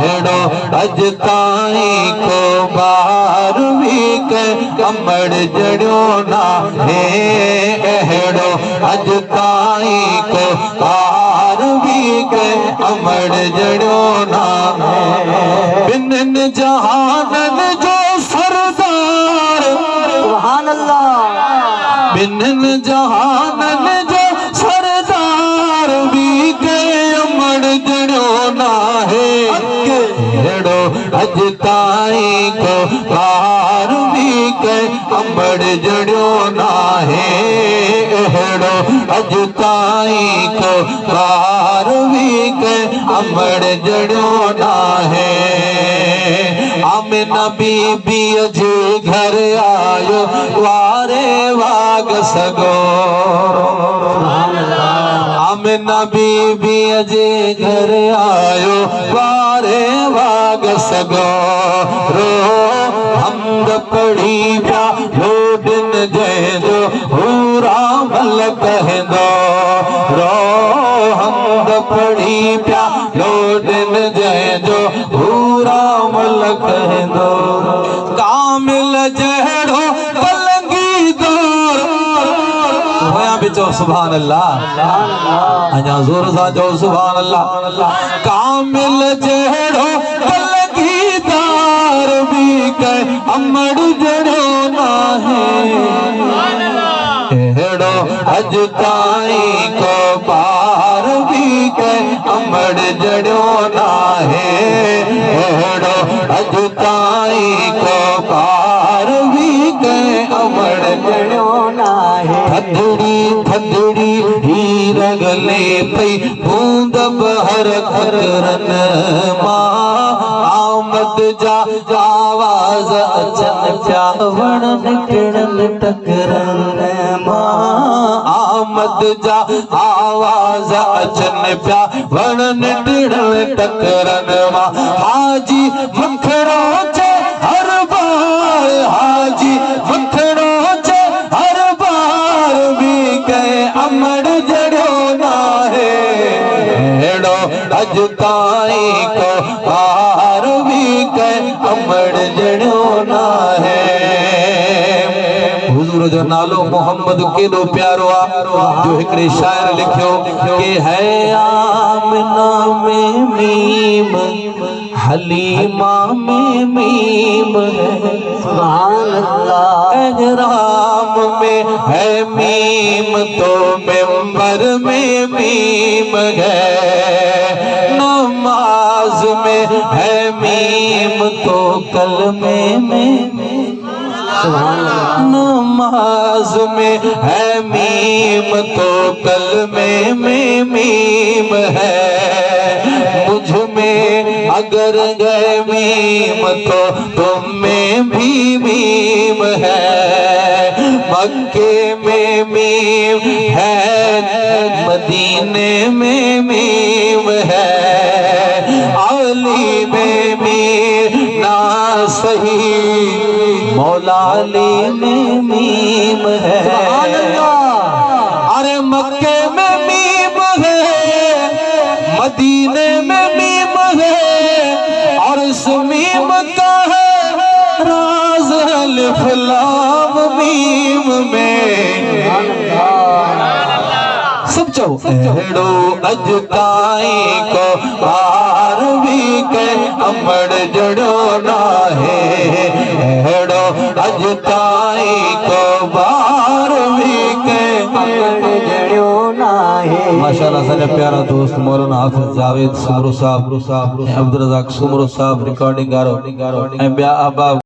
हेड़ो अज ताई को बार भी के अमड़ जड़ो ना है हेड़ो अज ताई को बार भी के अमड़ जड़ो ना है बिन जहानन जो सरदार सुभान अल्लाह बिन जहानन जो सरदार भी के अमड़ जड़ो ना है हेड़ो अज ताई को बार भी के अमड़ जड़ो ना है हेड़ो अज ताई को बार भी के अमड़ जड़ो ना है आमिना बीबी अजे घर आयो वारे वाग सगो आमिना बीबी अजे घर आयो वारे वाग सगो रो हमद पढ़ी प्या लोडन जैजो पूरा मल कहंदो रो हमद पढ़ी प्या लोडन जैजो पूरा मल कहंदो कामिल जहड़ो पलंगी दौर होया बिचो सुभान अल्लाह अजा जोर सा जो सुभान अल्लाह कामिल जहड़ो पलंगी दार भी के अमड़ जड़ो ना है हेड़ो अज ताई को बार भी के अमड़ जड़ो ना है हेड़ो अज ताई को बार भी के अमड़ जड़ो ना है थदड़ी थदड़ी ही रगले पई बूंद बहर करन मां आमद जा आवाज अचन चावण निकड़न टकरन आमद जा आवाज अचन प्या वण निकड़न टकरन हाजी मखड़ो छे हर बार हाजी मखड़ो छे हर बार भी के अमड़ जड़ो ना है हेड़ो अज ताई को बार भी के अमड़ जड़ो ना है हुजूर जो नालो मोहम्मद केॾो प्यारो आ जो हिकड़े शायर लिखियो के है आमिना में मीम हलीमा में मीम है सुभान अल्लाह एहराम में है मीम तो मिंबर में मीम है नमाज में है मीम तो कलमे में नमाज में है मीम तो कलमे में मीम है मुझ में अगर गए मीम तो तुम में भी मीम है मक्के में मीम है मदीने में मीम है अली में मीम ना सही मौला अली में मीम है अरे मक्के में मीम है मदीने में मीम है और इस मीम का है राज अलिफ लाम मीम में सब चाहो हेड़ो अज ताई को बार भी के अमड़ जड़ो ना है हेड़ो अज ताई को बार भी के अमड़ जड़ो ना है माशाअल्लाह सारे प्यारा दोस्त मौलाना हाफिज जावेद सुमरो साहब अब्दुल रज़ाक सुमरो साहब रिकॉर्डिंग गारो